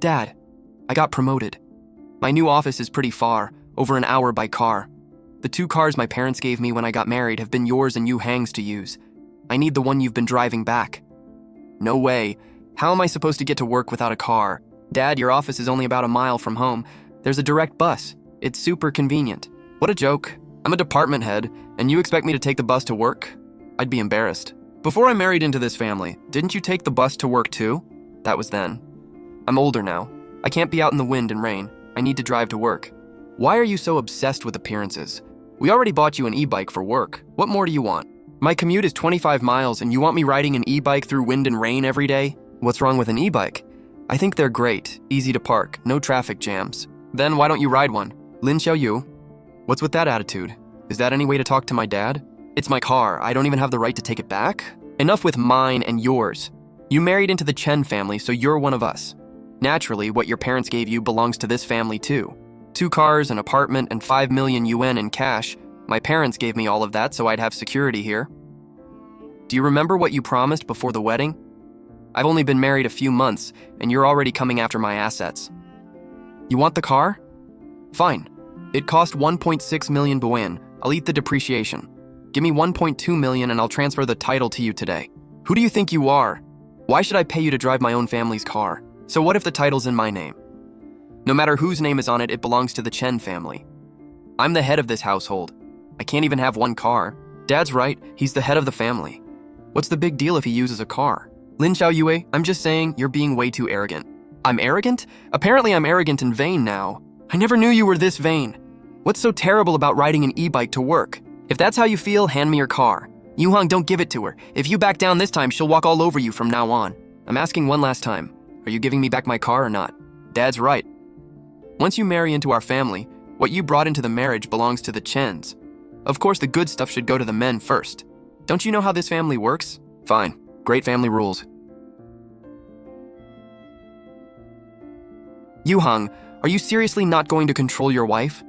Dad, I got promoted. My new office is pretty far, over an hour by car. The 2 cars my parents gave me when I got married have been yours and Yu Hang's to use. I need the one you've been driving back. No way. How am I supposed to get to work without a car? Dad, your office is only about a mile from home. There's a direct bus. It's super convenient. What a joke. I'm a department head, and you expect me to take the bus to work? I'd be embarrassed. Before I married into this family, didn't you take the bus to work too? That was then. I'm older now. I can't be out in the wind and rain. I need to drive to work. Why are you so obsessed with appearances? We already bought you an e-bike for work. What more do you want? My commute is 25 miles and you want me riding an e-bike through wind and rain every day? What's wrong with an e-bike? I think they're great, easy to park, no traffic jams. Then why don't you ride one? Lin Xiaoyu? What's with that attitude? Is that any way to talk to my dad? It's my car. I don't even have the right to take it back? Enough with mine and yours. You married into the Chen family, so you're one of us. Naturally, what your parents gave you belongs to this family too. 2 cars, an apartment, and 5 million yuan in cash. My parents gave me all of that so I'd have security here. Do you remember what you promised before the wedding? I've only been married a few months, and you're already coming after my assets. You want the car? Fine. It cost 1.6 million yuan. I'll eat the depreciation. Give me 1.2 million and I'll transfer the title to you today. Who do you think you are? Why should I pay you to drive my own family's car? So what if the title's in my name? No matter whose name is on it, it belongs to the Chen family. I'm the head of this household. I can't even have one car. Dad's right, he's the head of the family. What's the big deal if he uses a car? Lin Xiaoyue, I'm just saying you're being way too arrogant. I'm arrogant? Apparently I'm arrogant and vain now. I never knew you were this vain. What's so terrible about riding an e-bike to work? If that's how you feel, hand me your car. Yuhang, don't give it to her. If you back down this time, she'll walk all over you from now on. I'm asking one last time. Are you giving me back my car or not? Dad's right. Once you marry into our family, what you brought into the marriage belongs to the Chens. Of course, the good stuff should go to the men first. Don't you know how this family works? Fine. Great family rules. Yuhang, are you seriously not going to control your wife?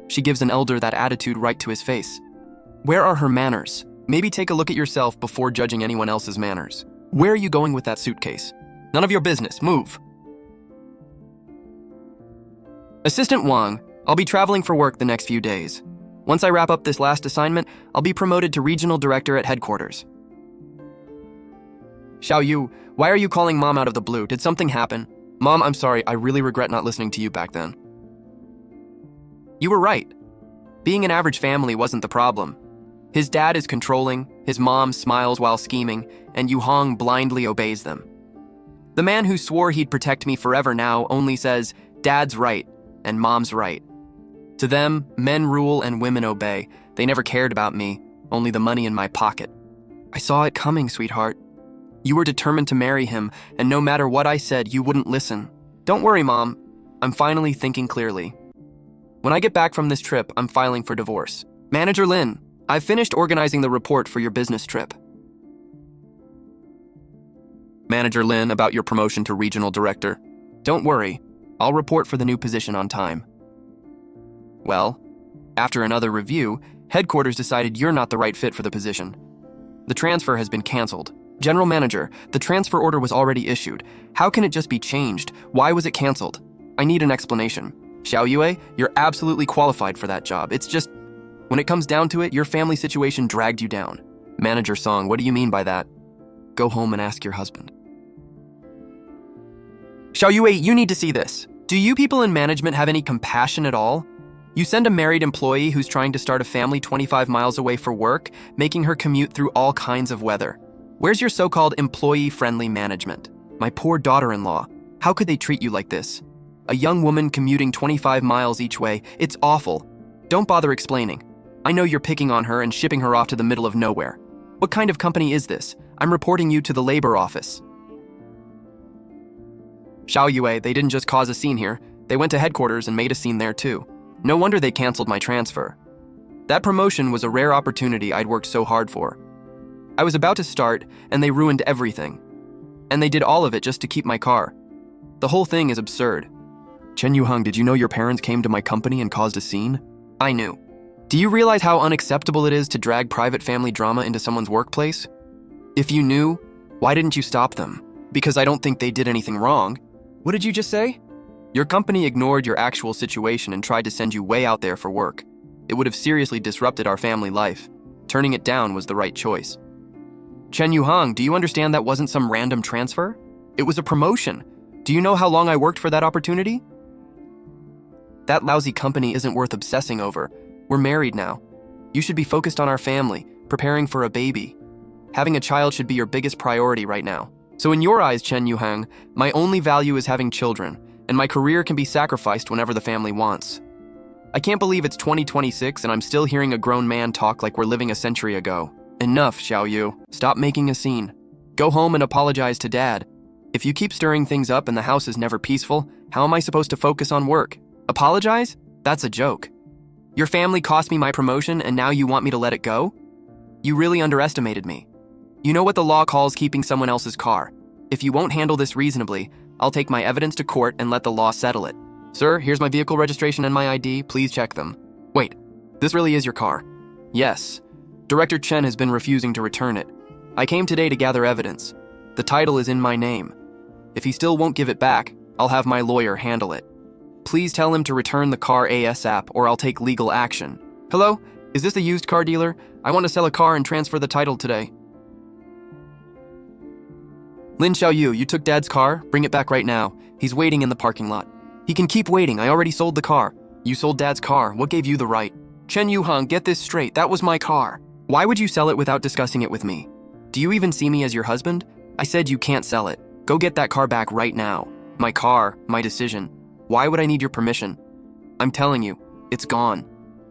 She gives an elder that attitude right to his face. Where are her manners? Maybe take a look at yourself before judging anyone else's manners. Where are you going with that suitcase? None of your business. Move. Assistant Wang, I'll be traveling for work the next few days. Once I wrap up this last assignment, I'll be promoted to regional director at headquarters. Xiaoyu, why are you calling Mom out of the blue? Did something happen? Mom, I'm sorry. I really regret not listening to you back then. You were right. Being an average family wasn't the problem. His dad is controlling, his mom smiles while scheming, and Yuhang blindly obeys them. The man who swore he'd protect me forever now only says, Dad's right, and Mom's right. To them, men rule and women obey. They never cared about me, only the money in my pocket. I saw it coming, sweetheart. You were determined to marry him, and no matter what I said, you wouldn't listen. Don't worry, Mom. I'm finally thinking clearly. When I get back from this trip, I'm filing for divorce. Manager Lin, I've finished organizing the report for your business trip. Manager Lin, about your promotion to regional director. Don't worry, I'll report for the new position on time. Well, after another review, headquarters decided you're not the right fit for the position. The transfer has been canceled. General Manager, the transfer order was already issued. How can it just be changed? Why was it canceled? I need an explanation. Xiaoyue, you're absolutely qualified for that job. It's just, when it comes down to it, your family situation dragged you down. Manager Song, what do you mean by that? Go home and ask your husband. Xiaoyue, you need to see this. Do you people in management have any compassion at all? You send a married employee who's trying to start a family 25 miles away for work, making her commute through all kinds of weather. Where's your so-called employee-friendly management? My poor daughter-in-law. How could they treat you like this? A young woman commuting 25 miles each way. It's awful. Don't bother explaining. I know you're picking on her and shipping her off to the middle of nowhere. What kind of company is this? I'm reporting you to the labor office. Xiaoyue, they didn't just cause a scene here. They went to headquarters and made a scene there too. No wonder they canceled my transfer. That promotion was a rare opportunity I'd worked so hard for. I was about to start, and they ruined everything. And they did all of it just to keep my car. The whole thing is absurd. Chen Yuhang, did you know your parents came to my company and caused a scene? I knew. Do you realize how unacceptable it is to drag private family drama into someone's workplace? If you knew, why didn't you stop them? Because I don't think they did anything wrong. What did you just say? Your company ignored your actual situation and tried to send you way out there for work. It would have seriously disrupted our family life. Turning it down was the right choice. Chen Yuhang, do you understand that wasn't some random transfer? It was a promotion. Do you know how long I worked for that opportunity? That lousy company isn't worth obsessing over. We're married now. You should be focused on our family, preparing for a baby. Having a child should be your biggest priority right now. So in your eyes, Chen Yuhang, my only value is having children, and my career can be sacrificed whenever the family wants. I can't believe it's 2026 and I'm still hearing a grown man talk like we're living a century ago. Enough, Xiaoyu. Stop making a scene. Go home and apologize to Dad. If you keep stirring things up and the house is never peaceful, how am I supposed to focus on work? Apologize? That's a joke. Your family cost me my promotion and now you want me to let it go? You really underestimated me. You know what the law calls keeping someone else's car. If you won't handle this reasonably, I'll take my evidence to court and let the law settle it. Sir, here's my vehicle registration and my ID. Please check them. Wait, this really is your car? Yes. Director Chen has been refusing to return it. I came today to gather evidence. The title is in my name. If he still won't give it back, I'll have my lawyer handle it. Please tell him to return the car ASAP or I'll take legal action. Hello? Is this a used car dealer? I want to sell a car and transfer the title today. Lin Xiaoyu, you took Dad's car? Bring it back right now. He's waiting in the parking lot. He can keep waiting. I already sold the car. You sold Dad's car. What gave you the right? Chen Yuhang, get this straight. That was my car. Why would you sell it without discussing it with me? Do you even see me as your husband? I said you can't sell it. Go get that car back right now. My car, my decision. Why would I need your permission? I'm telling you, it's gone.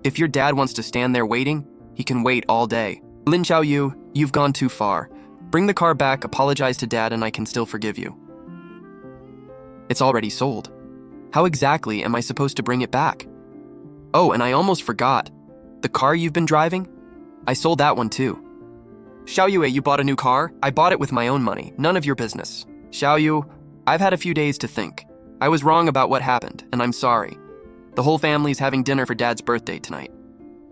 If your dad wants to stand there waiting, he can wait all day. Lin Xiaoyu, you've gone too far. Bring the car back, apologize to Dad, and I can still forgive you. It's already sold. How exactly am I supposed to bring it back? Oh, and I almost forgot. The car you've been driving? I sold that one too. Xiaoyu, you bought a new car? I bought it with my own money. None of your business. Xiaoyu, I've had a few days to think. I was wrong about what happened, and I'm sorry. The whole family's having dinner for Dad's birthday tonight.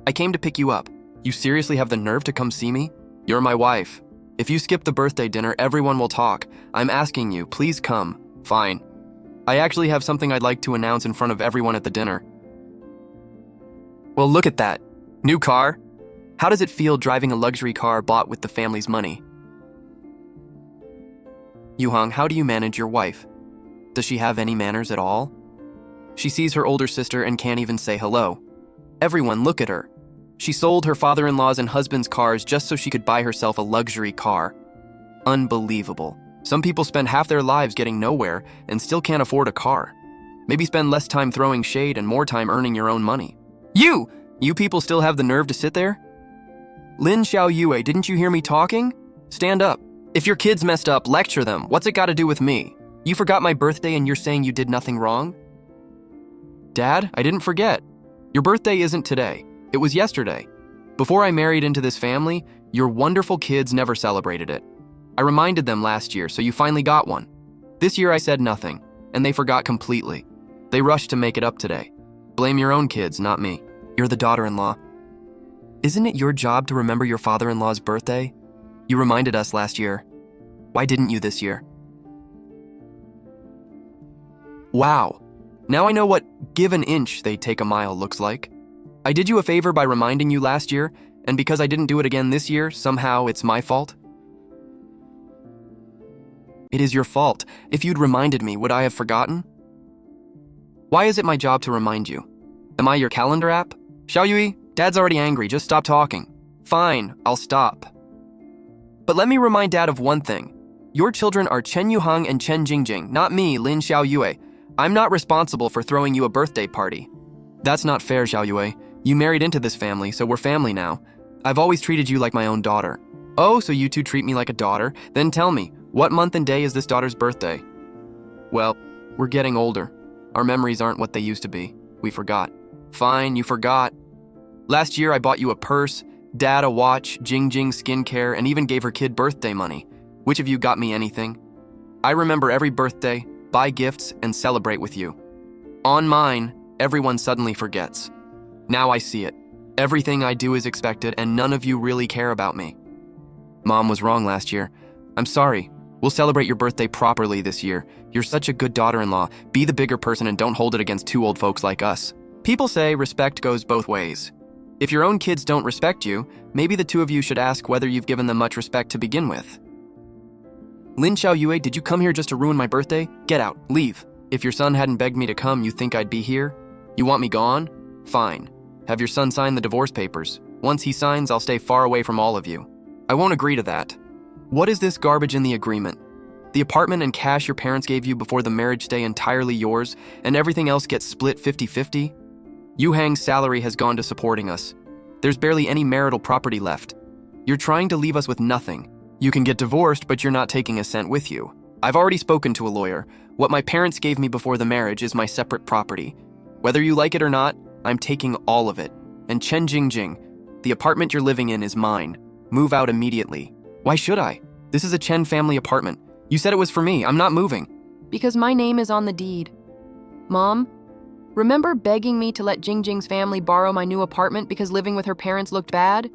I came to pick you up. You seriously have the nerve to come see me? You're my wife. If you skip the birthday dinner, everyone will talk. I'm asking you, please come. Fine. I actually have something I'd like to announce in front of everyone at the dinner. Well, look at that. New car? How does it feel driving a luxury car bought with the family's money? Yuhang, how do you manage your wife? Does she have any manners at all? She sees her older sister and can't even say hello. Everyone, look at her. She sold her father-in-law's and husband's cars just so she could buy herself a luxury car. Unbelievable. Some people spend half their lives getting nowhere and still can't afford a car. Maybe spend less time throwing shade and more time earning your own money. You people still have the nerve to sit there? Lin Xiaoyu, didn't you hear me talking? Stand up. If your kids messed up, lecture them. What's it got to do with me? You forgot my birthday and you're saying you did nothing wrong? Dad, I didn't forget. Your birthday isn't today. It was yesterday. Before I married into this family, your wonderful kids never celebrated it. I reminded them last year, so you finally got one. This year I said nothing, and they forgot completely. They rushed to make it up today. Blame your own kids, not me. You're the daughter-in-law. Isn't it your job to remember your father-in-law's birthday? You reminded us last year. Why didn't you this year? Wow. Now I know what give an inch they take a mile looks like. I did you a favor by reminding you last year, and because I didn't do it again this year, somehow it's my fault? It is your fault. If you'd reminded me, would I have forgotten? Why is it my job to remind you? Am I your calendar app? Xiaoyu, Dad's already angry, just stop talking. Fine, I'll stop. But let me remind Dad of one thing. Your children are Chen Yuhang and Chen Jingjing, not me, Lin Xiaoyu. I'm not responsible for throwing you a birthday party. That's not fair, Xiaoyu. You married into this family, so we're family now. I've always treated you like my own daughter. Oh, so you two treat me like a daughter? Then tell me, what month and day is this daughter's birthday? Well, we're getting older. Our memories aren't what they used to be. We forgot. Fine, you forgot. Last year I bought you a purse, Dad a watch, Jingjing skincare, and even gave her kid birthday money. Which of you got me anything? I remember every birthday, buy gifts, and celebrate with you. On mine, everyone suddenly forgets. Now I see it. Everything I do is expected, and none of you really care about me. Mom was wrong last year. I'm sorry. We'll celebrate your birthday properly this year. You're such a good daughter-in-law. Be the bigger person and don't hold it against two old folks like us. People say respect goes both ways. If your own kids don't respect you, maybe the two of you should ask whether you've given them much respect to begin with. Lin Xiaoyue, did you come here just to ruin my birthday? Get out. Leave. If your son hadn't begged me to come, you think I'd be here? You want me gone? Fine. Have your son sign the divorce papers. Once he signs, I'll stay far away from all of you. I won't agree to that. What is this garbage in the agreement? The apartment and cash your parents gave you before the marriage stay entirely yours, and everything else gets split 50-50? Yu Hang's salary has gone to supporting us. There's barely any marital property left. You're trying to leave us with nothing. You can get divorced, but you're not taking a cent with you. I've already spoken to a lawyer. What my parents gave me before the marriage is my separate property. Whether you like it or not, I'm taking all of it. And Chen Jingjing, the apartment you're living in is mine. Move out immediately. Why should I? This is a Chen family apartment. You said it was for me. I'm not moving. Because my name is on the deed. Mom, remember begging me to let Jingjing's family borrow my new apartment because living with her parents looked bad?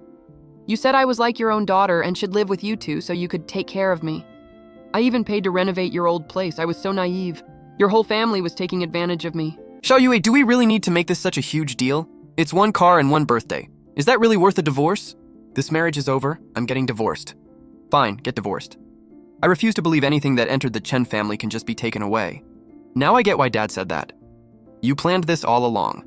You said I was like your own daughter and should live with you two so you could take care of me. I even paid to renovate your old place. I was so naive. Your whole family was taking advantage of me. Xiaoyue, do we really need to make this such a huge deal? It's one car and one birthday. Is that really worth a divorce? This marriage is over. I'm getting divorced. Fine, get divorced. I refuse to believe anything that entered the Chen family can just be taken away. Now I get why Dad said that. You planned this all along.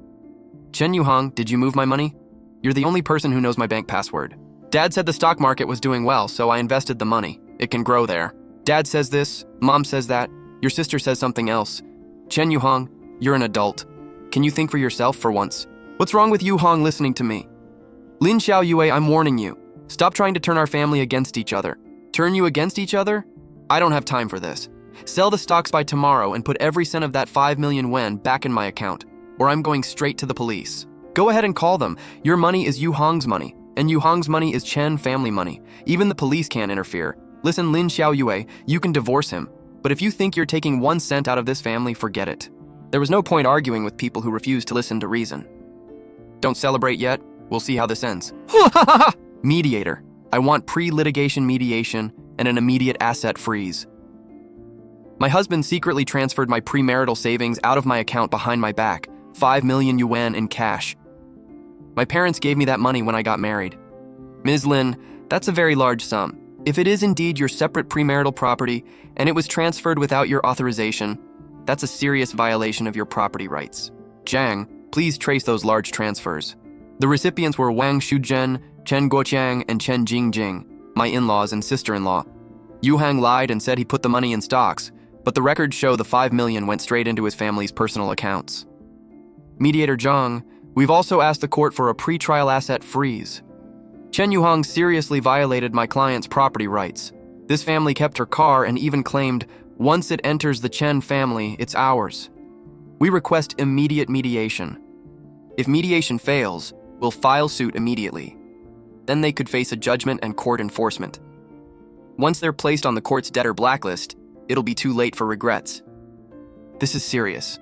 Chen Yuhang, did you move my money? You're the only person who knows my bank password. Dad said the stock market was doing well, so I invested the money. It can grow there. Dad says this, Mom says that, your sister says something else. Chen Yuhang, you're an adult. Can you think for yourself for once? What's wrong with Yuhang listening to me? Lin Xiaoyue, I'm warning you. Stop trying to turn our family against each other. Turn you against each other? I don't have time for this. Sell the stocks by tomorrow and put every cent of that 5 million yuan back in my account, or I'm going straight to the police. Go ahead and call them. Your money is Yu Hong's money, and Yu Hong's money is Chen family money. Even the police can't interfere. Listen, Lin Xiaoyue, you can divorce him, but if you think you're taking 1 cent out of this family, forget it. There was no point arguing with people who refuse to listen to reason. Don't celebrate yet. We'll see how this ends. Mediator. I want pre-litigation mediation and an immediate asset freeze. My husband secretly transferred my premarital savings out of my account behind my back, 5 million yuan in cash. My parents gave me that money when I got married. Ms. Lin, that's a very large sum. If it is indeed your separate premarital property and it was transferred without your authorization, that's a serious violation of your property rights. Zhang, please trace those large transfers. The recipients were Wang Shuzhen, Chen Guoqiang, and Chen Jingjing, my in-laws and sister-in-law. Yu Hang lied and said he put the money in stocks, but the records show the 5 million went straight into his family's personal accounts. Mediator Zhang, we've also asked the court for a pre-trial asset freeze. Chen Yuhang seriously violated my client's property rights. This family kept her car and even claimed, once it enters the Chen family, it's ours. We request immediate mediation. If mediation fails, we'll file suit immediately. Then they could face a judgment and court enforcement. Once they're placed on the court's debtor blacklist, it'll be too late for regrets. This is serious.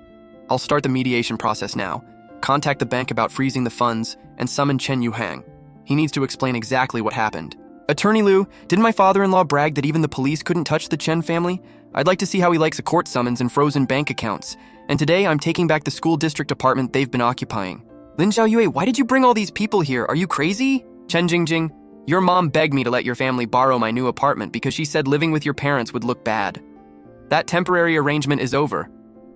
I'll start the mediation process now, contact the bank about freezing the funds, and summon Chen Yuhang. He needs to explain exactly what happened. Attorney Liu, didn't my father-in-law brag that even the police couldn't touch the Chen family? I'd like to see how he likes a court summons and frozen bank accounts. And today, I'm taking back the school district apartment they've been occupying. Lin Xiaoyue, why did you bring all these people here? Are you crazy? Chen Jingjing, your mom begged me to let your family borrow my new apartment because she said living with your parents would look bad. That temporary arrangement is over.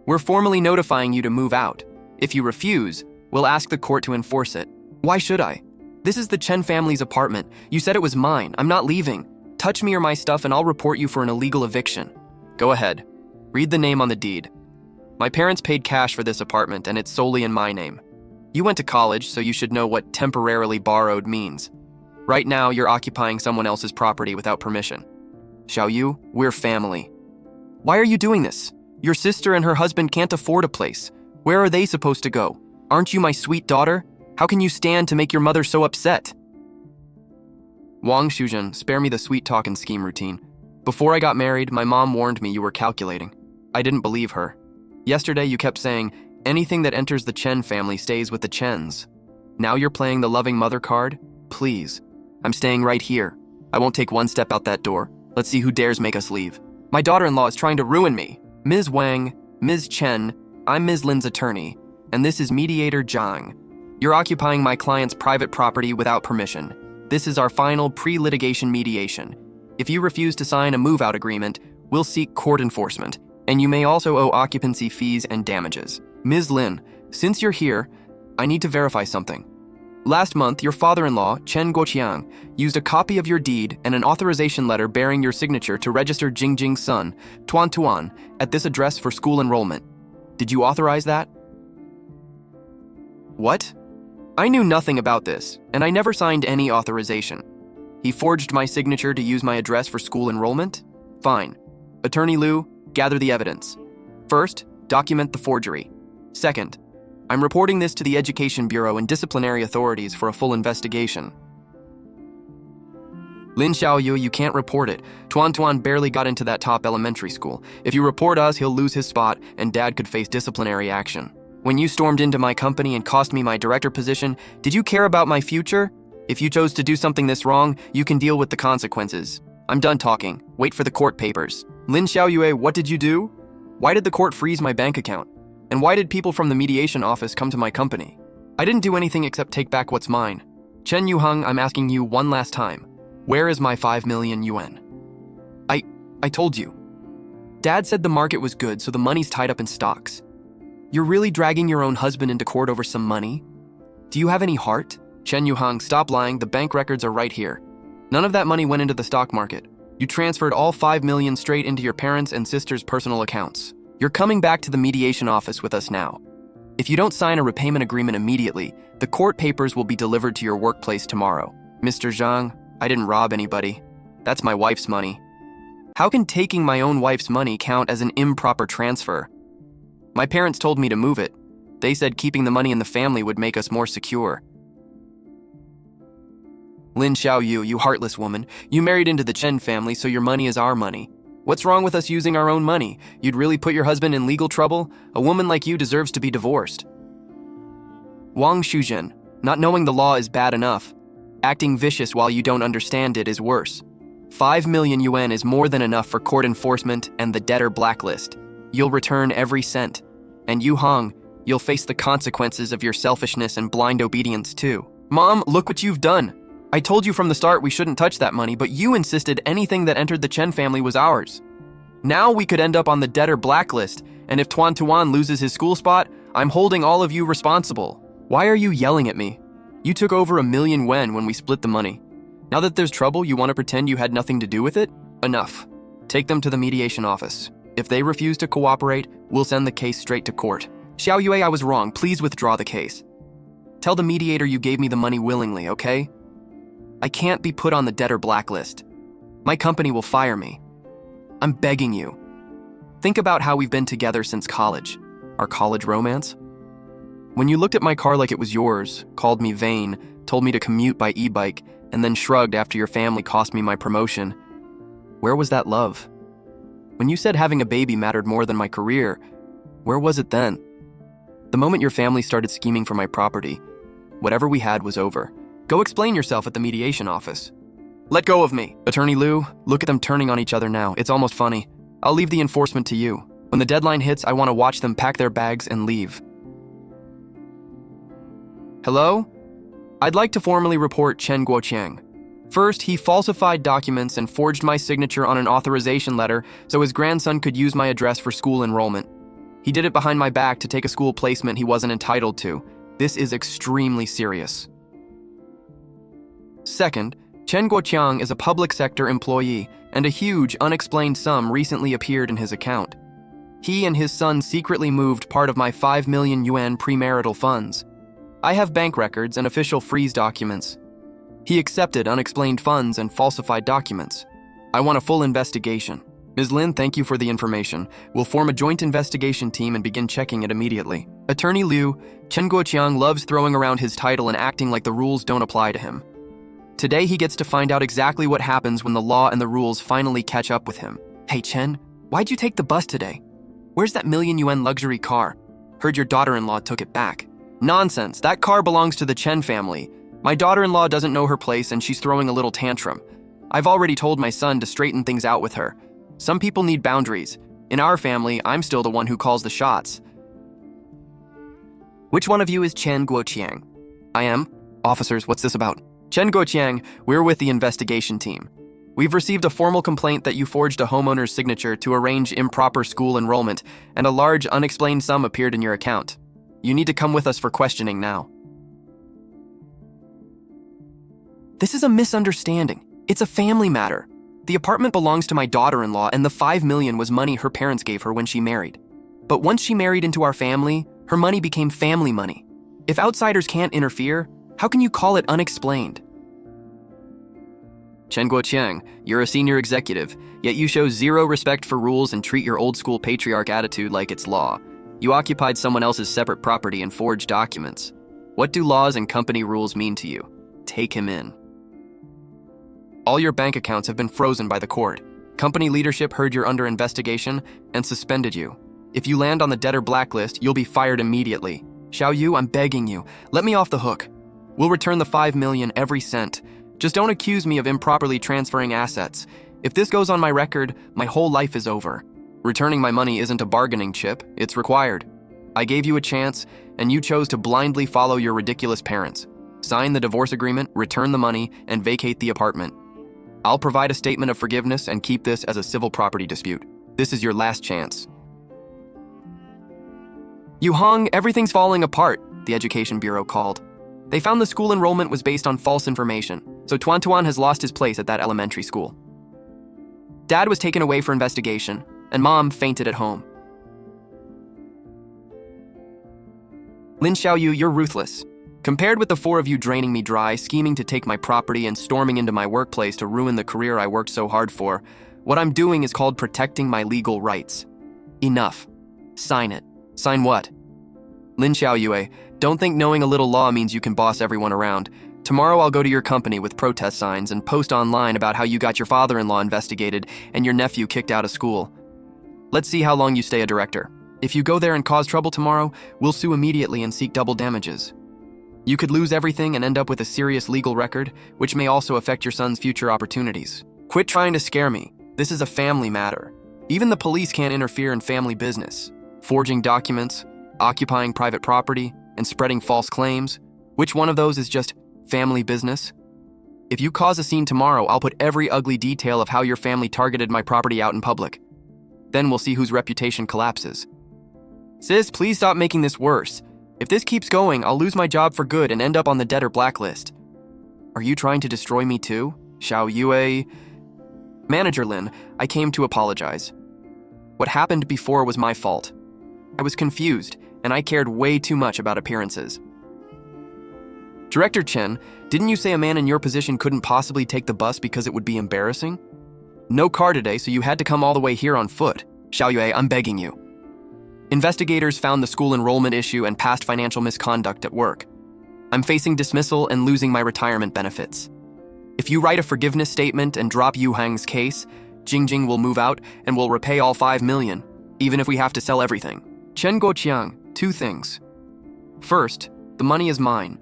We're formally notifying you to move out. If you refuse, we'll ask the court to enforce it. Why should I? This is the Chen family's apartment. You said it was mine. I'm not leaving. Touch me or my stuff and I'll report you for an illegal eviction. Go ahead. Read the name on the deed. My parents paid cash for this apartment and it's solely in my name. You went to college, so you should know what temporarily borrowed means. Right now, you're occupying someone else's property without permission. Xiaoyu, we're family. Why are you doing this? Your sister and her husband can't afford a place. Where are they supposed to go? Aren't you my sweet daughter? How can you stand to make your mother so upset? Wang Shuzhen, spare me the sweet talk and scheme routine. Before I got married, my mom warned me you were calculating. I didn't believe her. Yesterday, you kept saying, anything that enters the Chen family stays with the Chens. Now you're playing the loving mother card? Please. I'm staying right here. I won't take 1 step out that door. Let's see who dares make us leave. My daughter-in-law is trying to ruin me. Ms. Wang, Ms. Chen, I'm Ms. Lin's attorney, and this is Mediator Zhang. You're occupying my client's private property without permission. This is our final pre-litigation mediation. If you refuse to sign a move-out agreement, we'll seek court enforcement, and you may also owe occupancy fees and damages. Ms. Lin, since you're here, I need to verify something. Last month, your father-in-law, Chen Guoqiang, used a copy of your deed and an authorization letter bearing your signature to register Jingjing's son, Tuan Tuan, at this address for school enrollment. Did you authorize that? What? I knew nothing about this, and I never signed any authorization. He forged my signature to use my address for school enrollment? Fine. Attorney Liu, gather the evidence. First, document the forgery. Second, I'm reporting this to the Education Bureau and disciplinary authorities for a full investigation. Lin Xiaoyu, you can't report it. Tuan Tuan barely got into that top elementary school. If you report us, he'll lose his spot, and Dad could face disciplinary action. When you stormed into my company and cost me my director position, did you care about my future? If you chose to do something this wrong, you can deal with the consequences. I'm done talking. Wait for the court papers. Lin Xiaoyue, what did you do? Why did the court freeze my bank account? And why did people from the mediation office come to my company? I didn't do anything except take back what's mine. Chen Yuheng, I'm asking you one last time. Where is my 5 million yuan? I told you. Dad said the market was good, so the money's tied up in stocks. You're really dragging your own husband into court over some money? Do you have any heart? Chen Yuheng, stop lying. The bank records are right here. None of that money went into the stock market. You transferred all 5 million straight into your parents' and sister's personal accounts. You're coming back to the mediation office with us now. If you don't sign a repayment agreement immediately, the court papers will be delivered to your workplace tomorrow. Mr. Zhang, I didn't rob anybody. That's my wife's money. How can taking my own wife's money count as an improper transfer? My parents told me to move it. They said keeping the money in the family would make us more secure. Lin Xiaoyu, you heartless woman. You married into the Chen family, so your money is our money. What's wrong with us using our own money? You'd really put your husband in legal trouble? A woman like you deserves to be divorced. Wang Shuzhen, not knowing the law is bad enough. Acting vicious while you don't understand it is worse. 5 million yuan is more than enough for court enforcement and the debtor blacklist. You'll return every cent. And Yu Hong, you'll face the consequences of your selfishness and blind obedience too. Mom, look what you've done. I told you from the start we shouldn't touch that money, but you insisted anything that entered the Chen family was ours. Now we could end up on the debtor blacklist, and if Tuan Tuan loses his school spot, I'm holding all of you responsible. Why are you yelling at me? You took over 1 million yuan when we split the money. Now that there's trouble, you want to pretend you had nothing to do with it? Enough. Take them to the mediation office. If they refuse to cooperate, we'll send the case straight to court. Xiao Yue, I was wrong. Please withdraw the case. Tell the mediator you gave me the money willingly, okay? I can't be put on the debtor blacklist. My company will fire me. I'm begging you. Think about how we've been together since college. Our college romance? When you looked at my car like it was yours, called me vain, told me to commute by e-bike, and then shrugged after your family cost me my promotion, where was that love? When you said having a baby mattered more than my career, where was it then? The moment your family started scheming for my property, whatever we had was over. Go explain yourself at the mediation office. Let go of me. Attorney Liu, look at them turning on each other now. It's almost funny. I'll leave the enforcement to you. When the deadline hits, I want to watch them pack their bags and leave. Hello? I'd like to formally report Chen Guoqiang. First, he falsified documents and forged my signature on an authorization letter so his grandson could use my address for school enrollment. He did it behind my back to take a school placement he wasn't entitled to. This is extremely serious. Second, Chen Guoqiang is a public sector employee, and a huge, unexplained sum recently appeared in his account. He and his son secretly moved part of my 5 million yuan premarital funds. I have bank records and official freeze documents. He accepted unexplained funds and falsified documents. I want a full investigation. Ms. Lin, thank you for the information. We'll form a joint investigation team and begin checking it immediately. Attorney Liu, Chen Guoqiang loves throwing around his title and acting like the rules don't apply to him. Today he gets to find out exactly what happens when the law and the rules finally catch up with him. Hey Chen, why'd you take the bus today? Where's that 1 million yuan luxury car? Heard your daughter-in-law took it back. Nonsense, that car belongs to the Chen family. My daughter-in-law doesn't know her place and she's throwing a little tantrum. I've already told my son to straighten things out with her. Some people need boundaries. In our family, I'm still the one who calls the shots. Which one of you is Chen Guoqiang? I am. Officers, what's this about? Chen Guoqiang, we're with the investigation team. We've received a formal complaint that you forged a homeowner's signature to arrange improper school enrollment, and a large unexplained sum appeared in your account. You need to come with us for questioning now. This is a misunderstanding. It's a family matter. The apartment belongs to my daughter-in-law, and the $5 million was money her parents gave her when she married. But once she married into our family, her money became family money. If outsiders can't interfere, how can you call it unexplained? Chen Guoqiang, you're a senior executive, yet you show zero respect for rules and treat your old-school patriarch attitude like it's law. You occupied someone else's separate property and forged documents. What do laws and company rules mean to you? Take him in. All your bank accounts have been frozen by the court. Company leadership heard you're under investigation and suspended you. If you land on the debtor blacklist, you'll be fired immediately. Xiao Yu, I'm begging you, let me off the hook. We'll return the $5 million every cent. Just don't accuse me of improperly transferring assets. If this goes on my record, my whole life is over. Returning my money isn't a bargaining chip, it's required. I gave you a chance, and you chose to blindly follow your ridiculous parents. Sign the divorce agreement, return the money, and vacate the apartment. I'll provide a statement of forgiveness and keep this as a civil property dispute. This is your last chance. Yu Hong, everything's falling apart, the Education Bureau called. They found the school enrollment was based on false information, so Tuan Tuan has lost his place at that elementary school. Dad was taken away for investigation, and Mom fainted at home. Lin Xiaoyu, you're ruthless. Compared with the four of you draining me dry, scheming to take my property, and storming into my workplace to ruin the career I worked so hard for, what I'm doing is called protecting my legal rights. Enough. Sign it. Sign what? Lin Xiaoyue, don't think knowing a little law means you can boss everyone around. Tomorrow I'll go to your company with protest signs and post online about how you got your father-in-law investigated and your nephew kicked out of school. Let's see how long you stay a director. If you go there and cause trouble tomorrow, we'll sue immediately and seek double damages. You could lose everything and end up with a serious legal record, which may also affect your son's future opportunities. Quit trying to scare me. This is a family matter. Even the police can't interfere in family business. Forging documents, occupying private property, and spreading false claims. Which one of those is just family business? If you cause a scene tomorrow, I'll put every ugly detail of how your family targeted my property out in public. Then we'll see whose reputation collapses. Sis, please stop making this worse. If this keeps going, I'll lose my job for good and end up on the debtor blacklist. Are you trying to destroy me too? Xiao Yue? Manager Lin, I came to apologize. What happened before was my fault. I was confused, and I cared way too much about appearances. Director Chen, didn't you say a man in your position couldn't possibly take the bus because it would be embarrassing? No car today, so you had to come all the way here on foot. Xiao Yue, I'm begging you. Investigators found the school enrollment issue and past financial misconduct at work. I'm facing dismissal and losing my retirement benefits. If you write a forgiveness statement and drop Yu Hang's case, Jingjing will move out and will repay all $5 million, even if we have to sell everything. Chen Guoqiang, two things. First, the money is mine.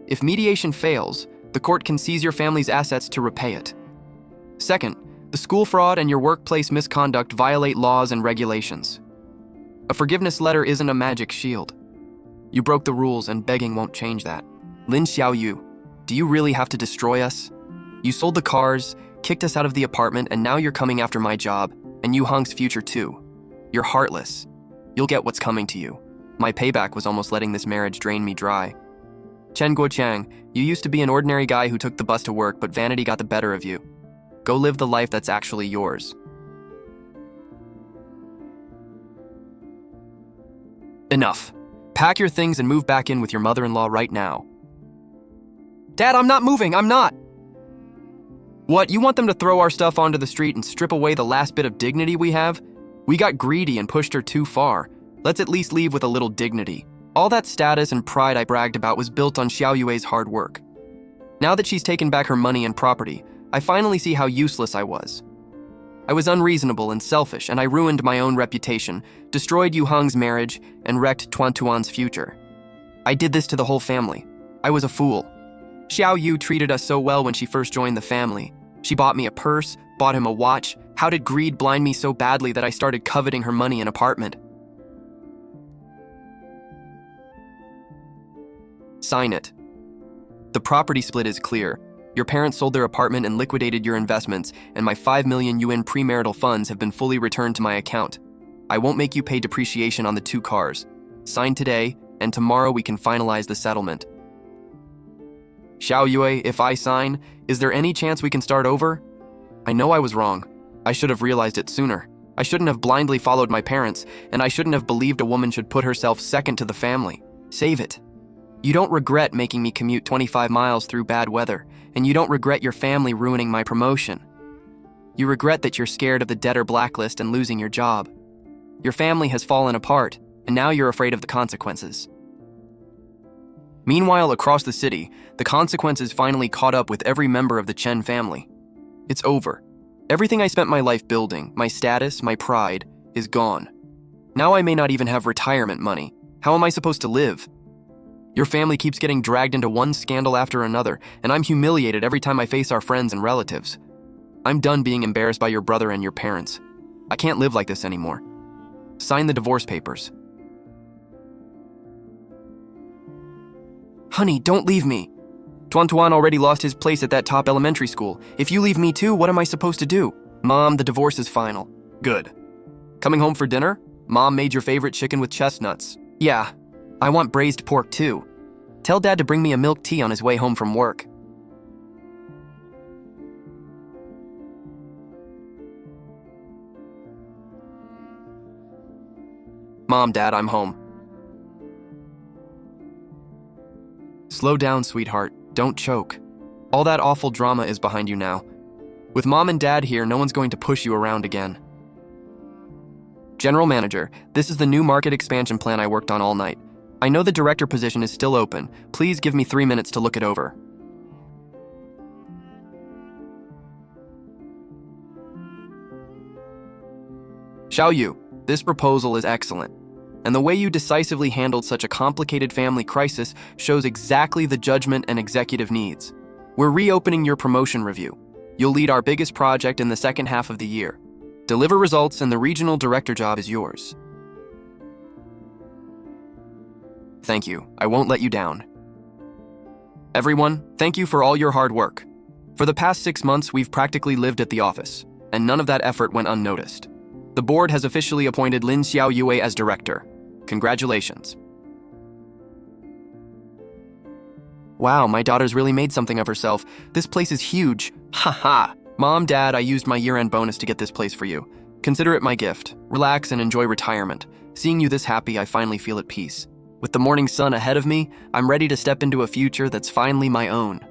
If mediation fails, the court can seize your family's assets to repay it. Second, the school fraud and your workplace misconduct violate laws and regulations. A forgiveness letter isn't a magic shield. You broke the rules and begging won't change that. Lin Xiaoyu, do you really have to destroy us? You sold the cars, kicked us out of the apartment, and now you're coming after my job, and Yu Hong's future too. You're heartless. You'll get what's coming to you. My payback was almost letting this marriage drain me dry. Chen Guoqiang, you used to be an ordinary guy who took the bus to work, but vanity got the better of you. Go live the life that's actually yours. Enough. Pack your things and move back in with your mother-in-law right now. Dad, I'm not moving, I'm not! What, you want them to throw our stuff onto the street and strip away the last bit of dignity we have? We got greedy and pushed her too far. Let's at least leave with a little dignity. All that status and pride I bragged about was built on Xiao Yue's hard work. Now that she's taken back her money and property, I finally see how useless I was. I was unreasonable and selfish, and I ruined my own reputation, destroyed Yu Hong's marriage, and wrecked Tuan Tuan's future. I did this to the whole family. I was a fool. Xiao Yu treated us so well when she first joined the family. She bought me a purse, bought him a watch, How did greed blind me so badly that I started coveting her money and apartment? Sign it. The property split is clear. Your parents sold their apartment and liquidated your investments, and my 5 million yuan premarital funds have been fully returned to my account. I won't make you pay depreciation on the 2 cars. Sign today, and tomorrow we can finalize the settlement. Xiao Yue, if I sign, is there any chance we can start over? I know I was wrong. I should have realized it sooner. I shouldn't have blindly followed my parents, and I shouldn't have believed a woman should put herself second to the family. Save it. You don't regret making me commute 25 miles through bad weather, and you don't regret your family ruining my promotion. You regret that you're scared of the debtor blacklist and losing your job. Your family has fallen apart, and now you're afraid of the consequences. Meanwhile, across the city, the consequences finally caught up with every member of the Chen family. It's over. Everything I spent my life building, my status, my pride, is gone. Now I may not even have retirement money. How am I supposed to live? Your family keeps getting dragged into one scandal after another, and I'm humiliated every time I face our friends and relatives. I'm done being embarrassed by your brother and your parents. I can't live like this anymore. Sign the divorce papers. Honey, don't leave me. Tuan Tuan already lost his place at that top elementary school. If you leave me too, what am I supposed to do? Mom, the divorce is final. Good. Coming home for dinner? Mom made your favorite chicken with chestnuts. Yeah, I want braised pork too. Tell Dad to bring me a milk tea on his way home from work. Mom, Dad, I'm home. Slow down, sweetheart. Don't choke. All that awful drama is behind you now. With Mom and Dad here, no one's going to push you around again. General Manager, this is the new market expansion plan I worked on all night. I know the director position is still open. Please give me 3 minutes to look it over. Xiao Yu, this proposal is excellent. And the way you decisively handled such a complicated family crisis shows exactly the judgment and executive needs. We're reopening your promotion review. You'll lead our biggest project in the second half of the year. Deliver results and the regional director job is yours. Thank you. I won't let you down. Everyone, thank you for all your hard work. For the past 6 months, we've practically lived at the office, and none of that effort went unnoticed. The board has officially appointed Lin Xiao Yue as director. Congratulations. Wow, my daughter's really made something of herself. This place is huge. Haha. Mom, Dad, I used my year-end bonus to get this place for you. Consider it my gift. Relax and enjoy retirement. Seeing you this happy, I finally feel at peace. With the morning sun ahead of me, I'm ready to step into a future that's finally my own.